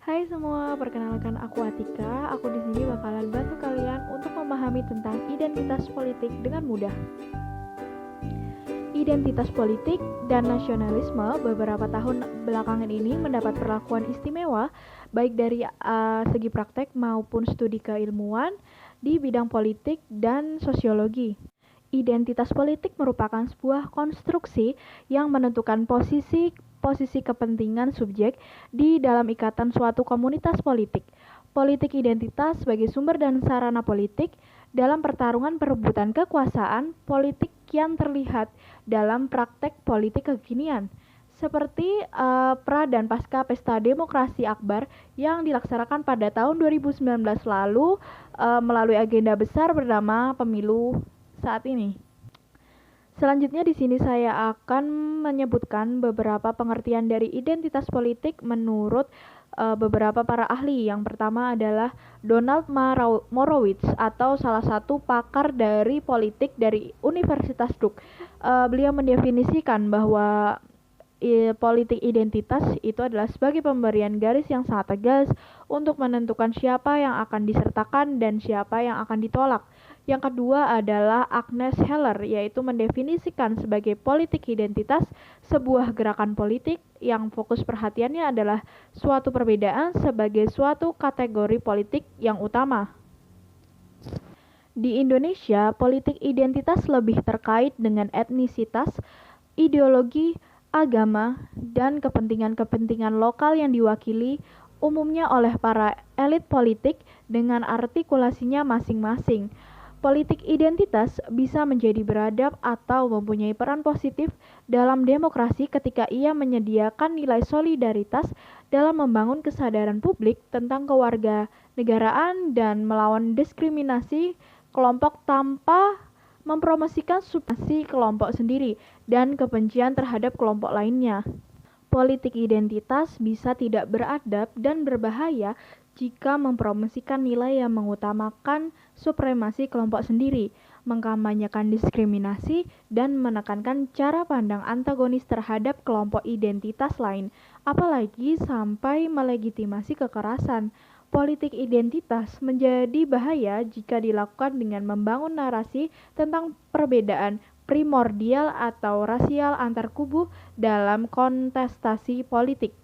Hai semua, perkenalkan aku Atika. Aku di sini bakalan bantu kalian untuk memahami tentang identitas politik dengan mudah. Identitas politik dan nasionalisme beberapa tahun belakangan ini mendapat perlakuan istimewa baik dari segi praktek maupun studi keilmuan di bidang politik dan sosiologi. Identitas politik merupakan sebuah konstruksi yang menentukan posisi kepentingan subjek di dalam ikatan suatu komunitas politik. Politik identitas sebagai sumber dan sarana politik dalam pertarungan perebutan kekuasaan politik yang terlihat dalam praktek politik kekinian seperti pra dan pasca pesta demokrasi Akbar yang dilaksanakan pada tahun 2019 lalu melalui agenda besar bernama pemilu saat ini. Selanjutnya di sini saya akan menyebutkan beberapa pengertian dari identitas politik menurut beberapa para ahli. Yang pertama adalah Donald Morowitz atau salah satu pakar dari politik dari Universitas Duke. Beliau mendefinisikan bahwa politik identitas itu adalah sebagai pemberian garis yang sangat tegas untuk menentukan siapa yang akan disertakan dan siapa yang akan ditolak. Yang kedua adalah Agnes Heller, yaitu mendefinisikan sebagai politik identitas sebuah gerakan politik yang fokus perhatiannya adalah suatu perbedaan sebagai suatu kategori politik yang utama. Di Indonesia, politik identitas lebih terkait dengan etnisitas, ideologi, agama, dan kepentingan-kepentingan lokal yang diwakili umumnya oleh para elit politik dengan artikulasinya masing-masing. Politik identitas bisa menjadi beradab atau mempunyai peran positif dalam demokrasi ketika ia menyediakan nilai solidaritas dalam membangun kesadaran publik tentang kewarganegaraan dan melawan diskriminasi kelompok tanpa mempromosikan substansi kelompok sendiri dan kebencian terhadap kelompok lainnya. Politik identitas bisa tidak beradab dan berbahaya jika mempromosikan nilai yang mengutamakan supremasi kelompok sendiri, mengkampanyekan diskriminasi, dan menekankan cara pandang antagonis terhadap kelompok identitas lain, apalagi sampai melegitimasi kekerasan. Politik identitas menjadi bahaya jika dilakukan dengan membangun narasi tentang perbedaan primordial atau rasial antar kubu dalam kontestasi politik.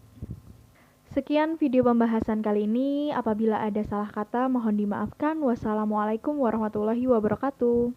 Sekian video pembahasan kali ini. Apabila ada salah kata, mohon dimaafkan. Wassalamualaikum warahmatullahi wabarakatuh.